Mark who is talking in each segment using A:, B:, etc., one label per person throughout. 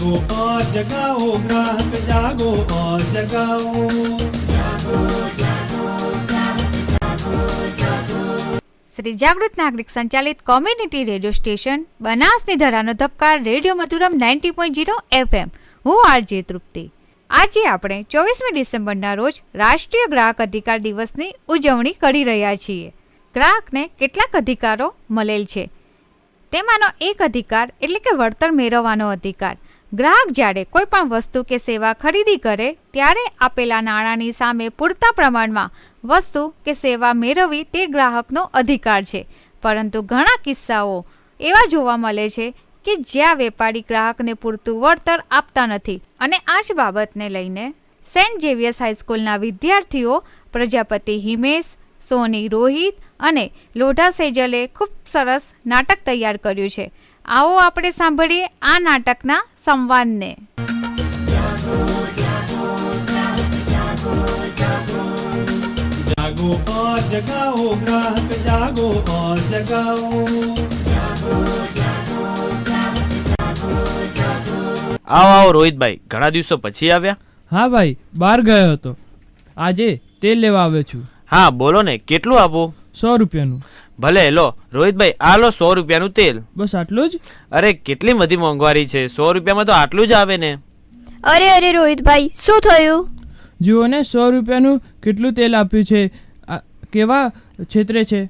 A: जागो और जगाओ ग्राहक जागो और जगाओ।
B: श्री जागृत नागरिक संचालित कम्युनिटी रेडियो स्टेशन बनासनी धरानो धबकार रेडियो मधुरम 90.0 FM। હું આરજે તૃપ્તિ। આજે આપણે 24મી ડિસેમ્બરના રોજ રાષ્ટ્રીય ગ્રાહક અધિકાર દિવસની ઉજવણી કરી રહ્યા છીએ। ગ્રાહકને કેટલાક અધિકારો મળેલ છે, તેમાંનો એક અધિકાર એટલે કે વળતર મેળવવાનો અધિકાર। ગ્રાહક જ્યારે કોઈ પણ વસ્તુ કે સેવા ખરીદી કરે ત્યારે આપેલા નાણાંની સામે પૂરતા પ્રમાણમાં વસ્તુ કે સેવા મેળવવી તે ગ્રાહકનો અધિકાર છે। પરંતુ ઘણા કિસ્સાઓ એવા જોવા મળે છે કે જ્યાં વેપારી ગ્રાહકને પૂરતું વળતર આપતા નથી અને આ જ બાબતને લઈને સેન્ટ ઝેવિયર્સ હાઈસ્કૂલના વિદ્યાર્થીઓ પ્રજાપતિ હિમેશ, સોની રોહિત અને લોઢા સેજલે ખૂબ સરસ નાટક તૈયાર કર્યું છે। આવો આપણે સાંભળીએ આ નાટકના સંવાદને।
A: जागो और जगाओ ग्राहक जागो और जगाओ।
C: આવો આવો રોહિતભાઈ, ઘણા દિવસો પછી આવ્યા?
D: હા ભાઈ, બહાર ગયો હતો, આજે તેલ લેવા આવ્યો છું।
C: હા બોલો ને, કેટલું આપું?
D: 100 રૂપિયાનું।
C: ભલે લો રોહિતભાઈ, આ લો 100 રૂપિયાનું તેલ।
D: બસ આટલું જ?
C: અરે કેટલી બધી મોંઘવારી છે, 100 રૂપિયામાં તો આટલું જ આવે ને।
E: અરે રોહિતભાઈ, શું થયું?
D: જુઓ ને, 100 રૂપિયાનું કેટલું તેલ આપ્યું છે, કેવા છેતરે છે।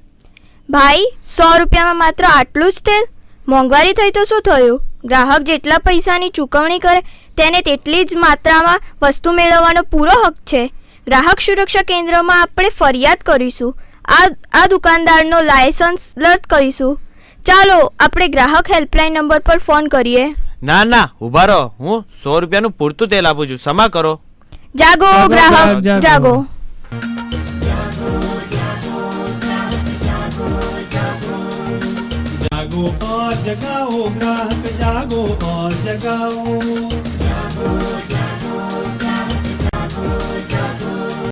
E: ભાઈ, 100 રૂપિયામાં માત્ર આટલું જ તેલ? મોંઘવારી થઈ તો શું થયું? ગ્રાહક જેટલા પૈસાની ચૂકવણી કરે તેને તેટલી જ માત્રામાં વસ્તુ મેળવવાનો પૂરો હક છે। ગ્રાહક સુરક્ષા કેન્દ્રમાં આપણે ફરિયાદ કરીશું, આ દુકાનદારનો લાયસન્સ રદ કરીશું। ચાલો આપણે ગ્રાહક હેલ્પલાઇન નંબર પર ફોન કરીએ।
C: ના ના, ઊભા રહો, હું 100 રૂપિયાનું પૂરતું તેલ આપું છું, ક્ષમા કરો।
E: જાગો ગ્રાહક જાગો।
A: जागो और जगाओ ग्राहक जागो और जगाओ।